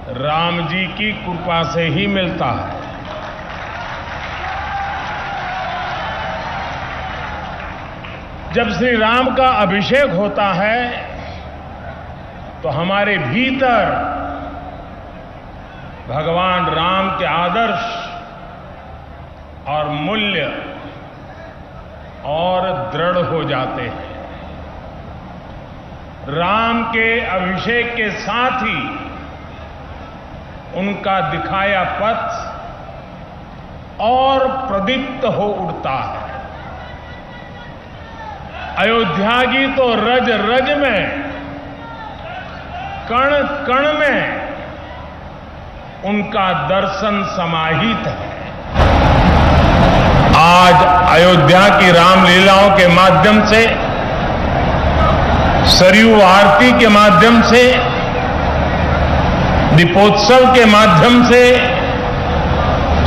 राम जी की कृपा से ही मिलता है। जब श्री राम का अभिषेक होता है तो हमारे भीतर भगवान राम के आदर्श और मूल्य और दृढ़ हो जाते हैं। राम के अभिषेक के साथ ही उनका दिखाया पथ और प्रदीप्त हो उठता है। अयोध्या की तो रज रज में, कण कण में उनका दर्शन समाहित है। आज अयोध्या की रामलीलाओं के माध्यम से, सरयू आरती के माध्यम से, दीपोत्सव के माध्यम से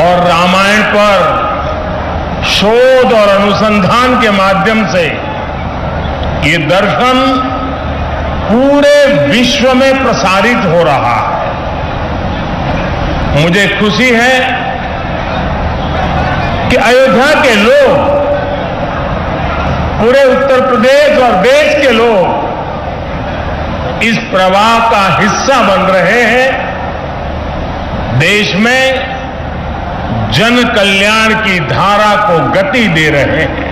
और रामायण पर शोध और अनुसंधान के माध्यम से ये दर्शन पूरे विश्व में प्रसारित हो रहा है। मुझे खुशी है कि अयोध्या के लोग, पूरे उत्तर प्रदेश और देश के लोग इस प्रवाह का हिस्सा बन रहे हैं। देश में जन कल्याण की धारा को गति दे रहे हैं।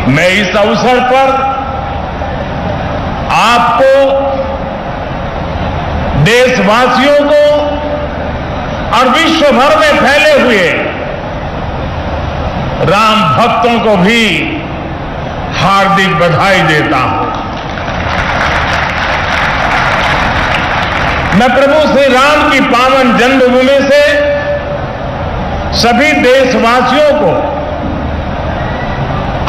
मैं इस अवसर पर आपको, देशवासियों को और विश्व भर में फैले हुए राम भक्तों को भी हार्दिक बधाई देता हूं। मैं प्रभु श्री राम की पावन जन्मभूमि से सभी देशवासियों को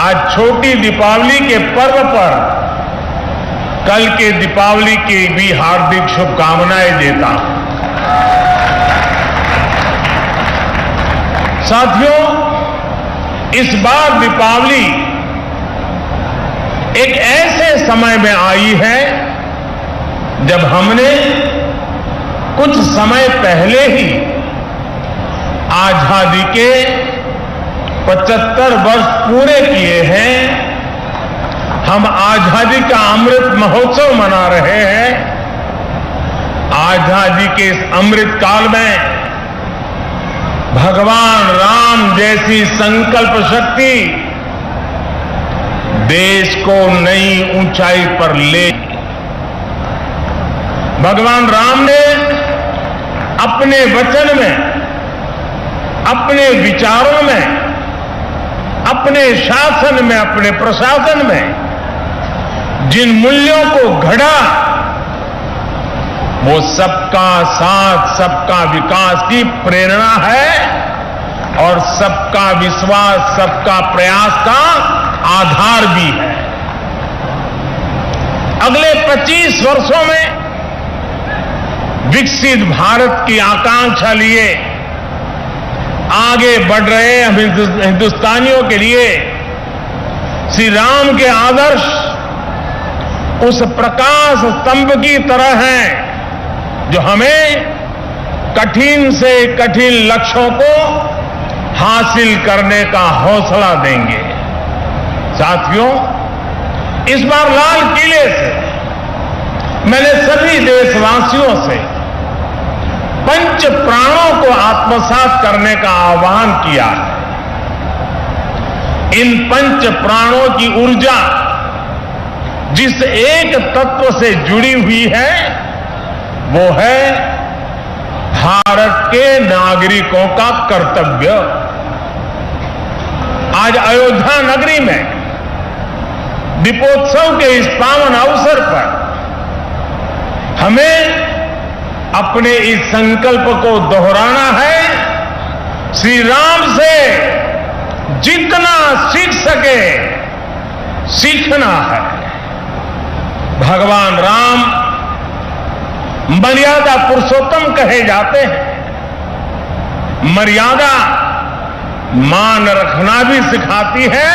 आज छोटी दीपावली के पर्व पर कल के दीपावली की भी हार्दिक शुभकामनाएं देता हूं। साथियों, इस बार दीपावली एक ऐसे समय में आई है जब हमने कुछ समय पहले ही आजादी के 75 वर्ष पूरे किए हैं। हम आजादी का अमृत महोत्सव मना रहे हैं। आजादी के इस अमृत काल में भगवान राम जैसी संकल्प शक्ति देश को नई ऊंचाई पर ले। भगवान राम ने अपने वचन में, अपने विचारों में, अपने शासन में, अपने प्रशासन में जिन मूल्यों को घड़ा, वो सबका साथ, सबका विकास की प्रेरणा है और सबका विश्वास, सबका प्रयास का आधार भी है। अगले 25 वर्षों में विकसित भारत की आकांक्षा लिए आगे बढ़ रहे हम हिंदुस्तानियों के लिए श्री राम के आदर्श उस प्रकाश स्तंभ की तरह हैं जो हमें कठिन से कठिन लक्ष्यों को हासिल करने का हौसला देंगे। साथियों, इस बार लाल किले से मैंने सभी देशवासियों से पंच प्राणों को आत्मसात करने का आह्वान किया है। इन पंच प्राणों की ऊर्जा जिस एक तत्व से जुड़ी हुई है वो है भारत के नागरिकों का कर्तव्य। आज अयोध्या नगरी में दीपोत्सव के इस पावन अवसर पर हमें अपने इस संकल्प को दोहराना है। श्री राम से जितना सीख सके सीखना है। भगवान राम मर्यादा पुरुषोत्तम कहे जाते हैं। मर्यादा मान रखना भी सिखाती है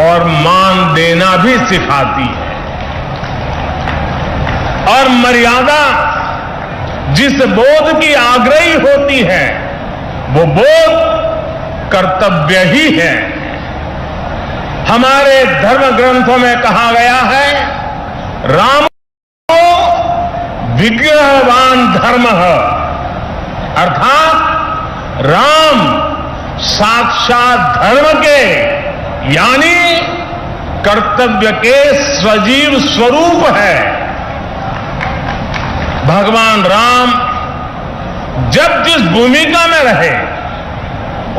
और मान देना भी सिखाती है। और मर्यादा जिस बोध की आग्रही होती है वो बोध कर्तव्य ही है। हमारे धर्म ग्रंथों में कहा गया है, रामो विग्रहवान धर्म, अर्थात राम साक्षात धर्म के यानी कर्तव्य के सजीव स्वरूप है। भगवान राम जब जिस भूमिका में रहे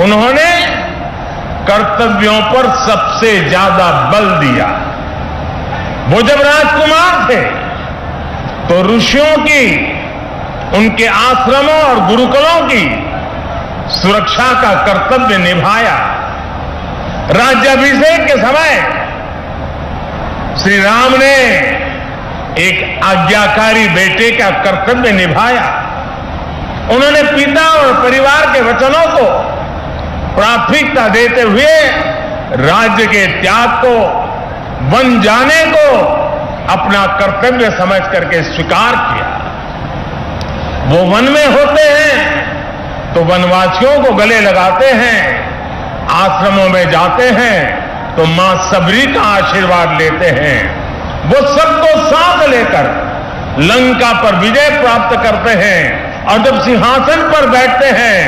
उन्होंने कर्तव्यों पर सबसे ज्यादा बल दिया। वो जब राजकुमार थे तो ऋषियों की, उनके आश्रमों और गुरुकुलों की सुरक्षा का कर्तव्य निभाया। राज्याभिषेक के समय श्री राम ने एक आज्ञाकारी बेटे का कर्तव्य निभाया। उन्होंने पिता और परिवार के वचनों को प्राथमिकता देते हुए राज्य के त्याग को, वन जाने को अपना कर्तव्य समझ करके स्वीकार किया। वो वन में होते हैं तो वनवासियों को गले लगाते हैं, आश्रमों में जाते हैं तो मां सबरी का आशीर्वाद लेते हैं। वो सबको साथ लेकर लंका पर विजय प्राप्त करते हैं और जब सिंहासन पर बैठते हैं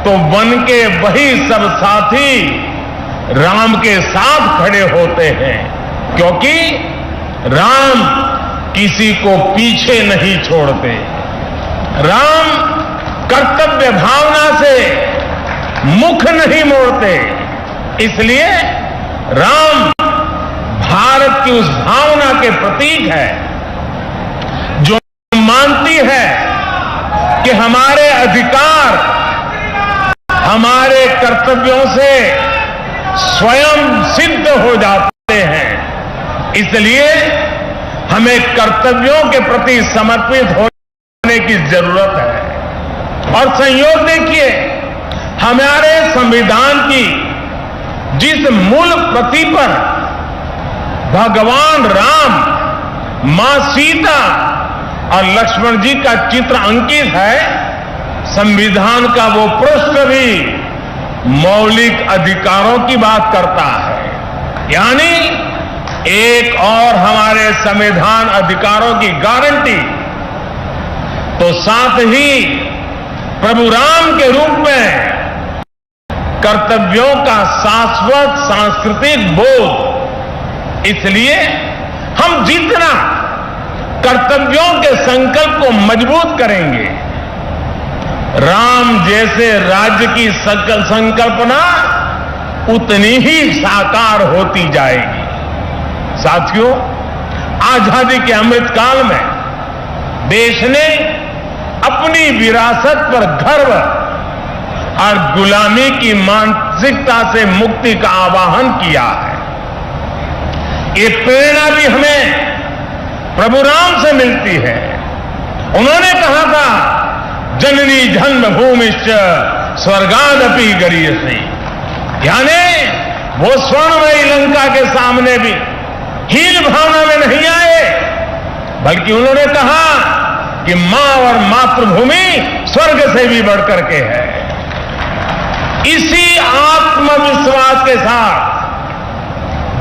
तो वन के वही सब साथी राम के साथ खड़े होते हैं, क्योंकि राम किसी को पीछे नहीं छोड़ते। राम कर्तव्य भावना से मुख नहीं मोड़ते। इसलिए राम भारत की उस भावना के प्रतीक है जो मानती है कि हमारे अधिकार हमारे कर्तव्यों से स्वयं सिद्ध हो जाते हैं। इसलिए हमें कर्तव्यों के प्रति समर्पित होने की जरूरत है। और संयोग देखिए, हमारे संविधान की जिस मूल प्रति पर भगवान राम, मां सीता और लक्ष्मण जी का चित्र अंकित है, संविधान का वो पृष्ठ भी मौलिक अधिकारों की बात करता है। यानी एक और हमारे संविधान अधिकारों की गारंटी, तो साथ ही प्रभु राम के रूप में कर्तव्यों का शाश्वत सांस्कृतिक बोध। इसलिए हम जितना कर्तव्यों के संकल्प को मजबूत करेंगे, राम जैसे राज्य की संकल्पना उतनी ही साकार होती जाएगी। साथियों, आजादी के अमृत काल में देश ने अपनी विरासत पर गर्व और गुलामी की मानसिकता से मुक्ति का आवाहन किया है। ये प्रेरणा भी हमें प्रभु राम से मिलती है। उन्होंने कहा था, जननी जन्मभूमिश्च स्वर्गादपि गरीयसी, यानी वो स्वर्णमयी लंका के सामने भी हीन भावना में नहीं आए, बल्कि उन्होंने कहा कि मां और मातृभूमि स्वर्ग से भी बढ़कर के है। इसी आत्मविश्वास के साथ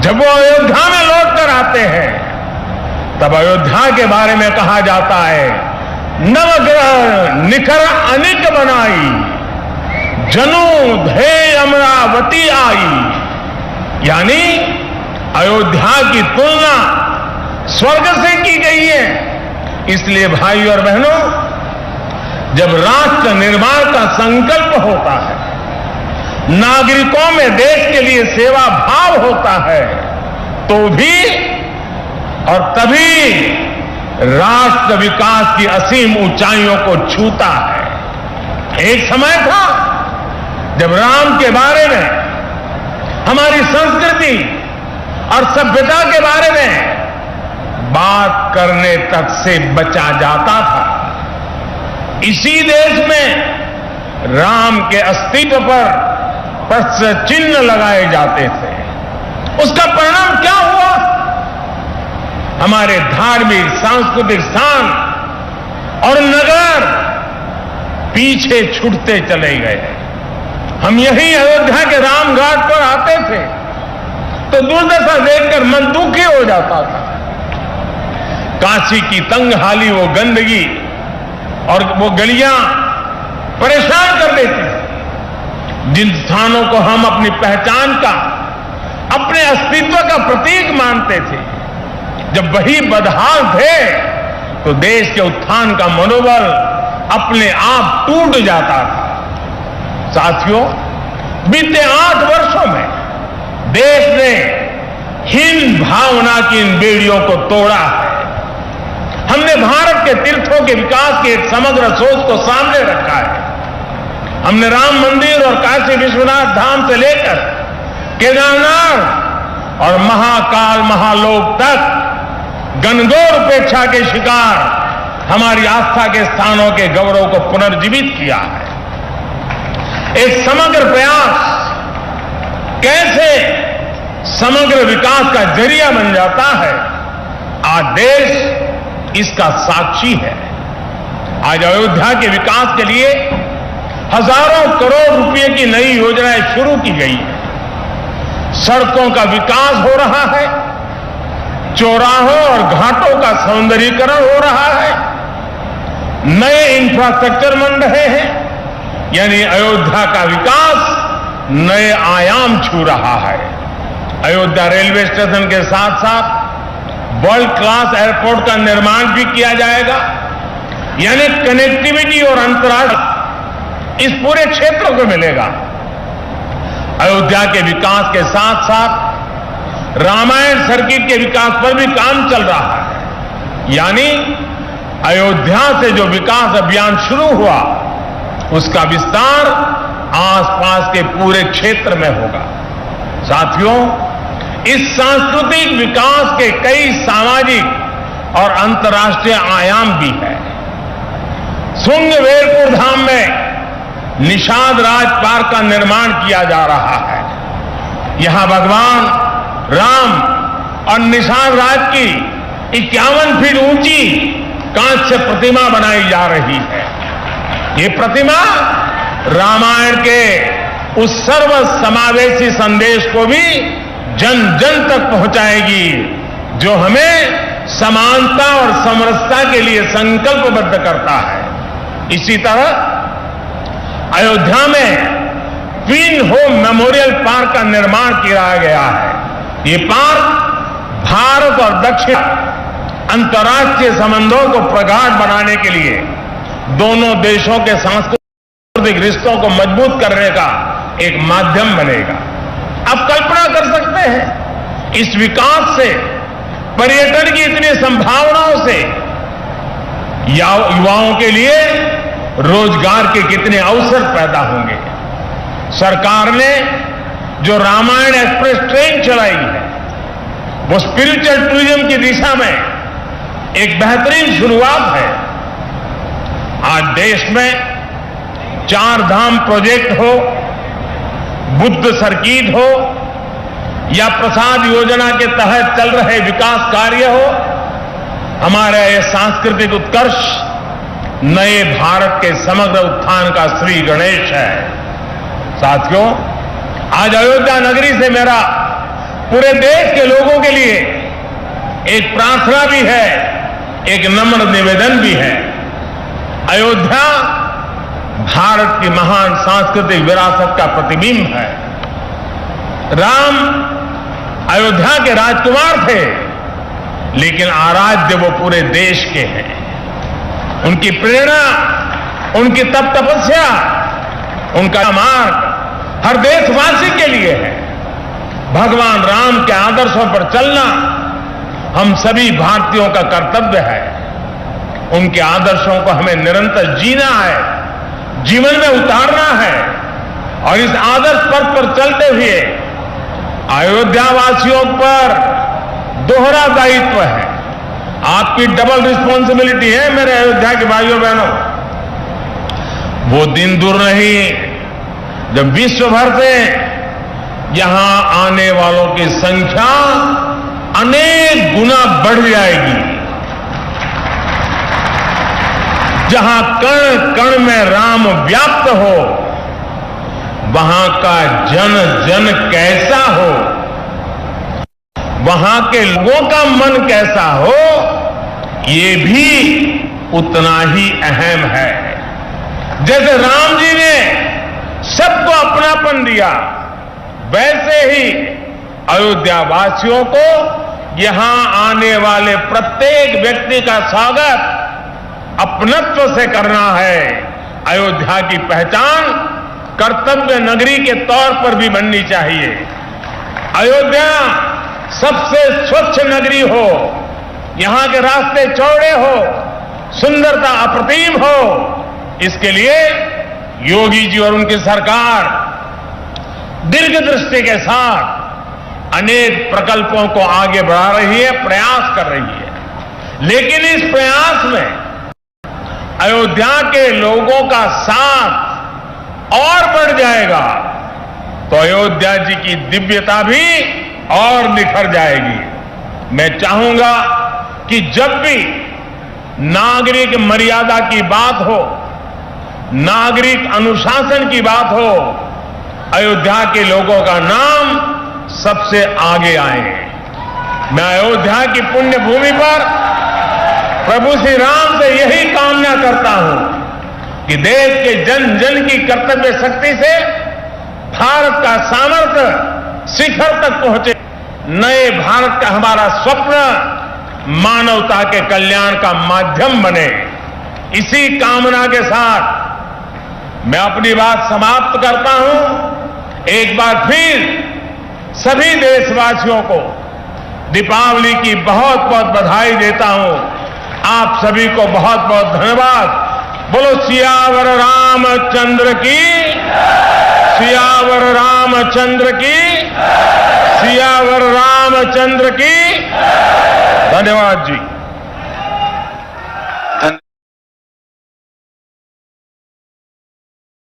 जब वो अयोध्या में लौट कर आते हैं, तब अयोध्या के बारे में कहा जाता है, नवग्रह निखर अनिक बनाई, जनु धे अमरावती आई। यानी अयोध्या की तुलना स्वर्ग से की गई है। इसलिए भाई और बहनों, जब राष्ट्र निर्माण का संकल्प होता है, नागरिकों में देश के लिए सेवा भाव होता है, तो भी और तभी राष्ट्र विकास की असीम ऊंचाइयों को छूता है। एक समय था जब राम के बारे में, हमारी संस्कृति और सभ्यता के बारे में बात करने तक से बचा जाता था। इसी देश में राम के अस्तित्व पर प्रश्न चिन्ह लगाए जाते थे। उसका परिणाम क्या हुआ? हमारे धार्मिक सांस्कृतिक स्थान और नगर पीछे छूटते चले गए। हम यही अयोध्या के रामघाट पर आते थे तो दुर्दशा देखकर मन दुखी हो जाता था। काशी की तंगहाली, वो गंदगी और वो गलियां परेशान कर देती थी। जिन स्थानों को हम अपनी पहचान का, अपने अस्तित्व का प्रतीक मानते थे, जब वही बदहाल थे तो देश के उत्थान का मनोबल अपने आप टूट जाता था। साथियों, बीते 8 वर्षों में देश ने हीन भावना की इन बेड़ियों को तोड़ा है। हमने भारत के तीर्थों के विकास की एक समग्र सोच को सामने रखा है। हमने राम मंदिर और काशी विश्वनाथ धाम से लेकर केदारनाथ और महाकाल महालोक तक घनघोर उपेक्षा के शिकार हमारी आस्था के स्थानों के गौरव को पुनर्जीवित किया है। एक समग्र प्रयास कैसे समग्र विकास का जरिया बन जाता है, आज देश इसका साक्षी है। आज अयोध्या के विकास के लिए हजारों करोड़ रुपए की नई योजनाएं शुरू की गई है। सड़कों का विकास हो रहा है, चौराहों और घाटों का सौंदर्यीकरण हो रहा है, नए इंफ्रास्ट्रक्चर बन रहे हैं, यानी अयोध्या का विकास नए आयाम छू रहा है। अयोध्या रेलवे स्टेशन के साथ साथ वर्ल्ड क्लास एयरपोर्ट का निर्माण भी किया जाएगा, यानी कनेक्टिविटी और अंतराल इस पूरे क्षेत्र को मिलेगा। अयोध्या के विकास के साथ साथ रामायण सर्किट के विकास पर भी काम चल रहा है, यानी अयोध्या से जो विकास अभियान शुरू हुआ उसका विस्तार आसपास के पूरे क्षेत्र में होगा। साथियों, इस सांस्कृतिक विकास के कई सामाजिक और अंतर्राष्ट्रीय आयाम भी हैं। श्रृंगवेरपुर धाम में निषाद राज पार्क का निर्माण किया जा रहा है। यहां भगवान राम और निषाद राज की 51 फीट ऊंची कांस्य प्रतिमा बनाई जा रही है। ये प्रतिमा रामायण के उस सर्व समावेशी संदेश को भी जन जन तक पहुंचाएगी जो हमें समानता और समरसता के लिए संकल्पबद्ध करता है। इसी तरह अयोध्या में ट्विन होम मेमोरियल पार्क का निर्माण किया गया है। ये पार्क भारत और दक्षिण अंतर्राष्ट्रीय संबंधों को प्रगाढ़ बनाने के लिए दोनों देशों के सांस्कृतिक रिश्तों को मजबूत करने का एक माध्यम बनेगा। आप कल्पना कर सकते हैं इस विकास से, पर्यटन की इतनी संभावनाओं से युवाओं के लिए रोजगार के कितने अवसर पैदा होंगे। सरकार ने जो रामायण एक्सप्रेस ट्रेन चलाई है वो स्पिरिचुअल टूरिज्म की दिशा में एक बेहतरीन शुरुआत है। आज देश में 4 धाम प्रोजेक्ट हो, बुद्ध सर्किट हो या प्रसाद योजना के तहत चल रहे विकास कार्य हो, हमारा यह सांस्कृतिक उत्कर्ष नए भारत के समग्र उत्थान का श्री गणेश है। साथियों, आज अयोध्या नगरी से मेरा पूरे देश के लोगों के लिए एक प्रार्थना भी है, एक नम्र निवेदन भी है। अयोध्या भारत की महान सांस्कृतिक विरासत का प्रतिबिंब है। राम अयोध्या के राजकुमार थे, लेकिन आराध्य वो पूरे देश के हैं। उनकी प्रेरणा, उनकी तपस्या, उनका मार्ग हर देशवासी के लिए है। भगवान राम के आदर्शों पर चलना हम सभी भारतीयों का कर्तव्य है। उनके आदर्शों को हमें निरंतर जीना है, जीवन में उतारना है और इस आदर्श पथ पर चलते हुए अयोध्या वासियों पर दोहरा दायित्व है। आपकी डबल रिस्पॉन्सिबिलिटी है मेरे अयोध्या के भाइयों बहनों। वो दिन दूर नहीं जब विश्व भर से यहां आने वालों की संख्या अनेक गुना बढ़ जाएगी। जहां कण कण में राम व्याप्त हो, वहां का जन जन कैसा हो, वहां के लोगों का मन कैसा हो, ये भी उतना ही अहम है। जैसे राम जी ने सबको अपनापन दिया, वैसे ही अयोध्या वासियों को यहां आने वाले प्रत्येक व्यक्ति का स्वागत अपनत्व से करना है। अयोध्या की पहचान कर्तव्य नगरी के तौर पर भी बननी चाहिए। अयोध्या सबसे स्वच्छ नगरी हो, यहां के रास्ते चौड़े हो, सुंदरता अप्रतिम हो, इसके लिए योगी जी और उनकी सरकार दीर्घ दृष्टि के साथ अनेक प्रकल्पों को आगे बढ़ा रही है, प्रयास कर रही है। लेकिन इस प्रयास में अयोध्या के लोगों का साथ और बढ़ जाएगा तो अयोध्या जी की दिव्यता भी और निखर जाएगी। मैं चाहूंगा कि जब भी नागरिक मर्यादा की बात हो, नागरिक अनुशासन की बात हो, अयोध्या के लोगों का नाम सबसे आगे आए। मैं अयोध्या की पुण्य भूमि पर प्रभु श्री राम से यही कामना करता हूं कि देश के जन जन की कर्तव्य शक्ति से भारत का सामर्थ्य शिखर तक पहुंचे। नए भारत का हमारा स्वप्न मानवता के कल्याण का माध्यम बने। इसी कामना के साथ मैं अपनी बात समाप्त करता हूं। एक बार फिर सभी देशवासियों को दीपावली की बहुत बहुत बधाई देता हूं। आप सभी को बहुत बहुत धन्यवाद। बोलो सियावर रामचंद्र की, सियावर रामचंद्र की, सियावर रामचंद्र की। धन्यवाद जी।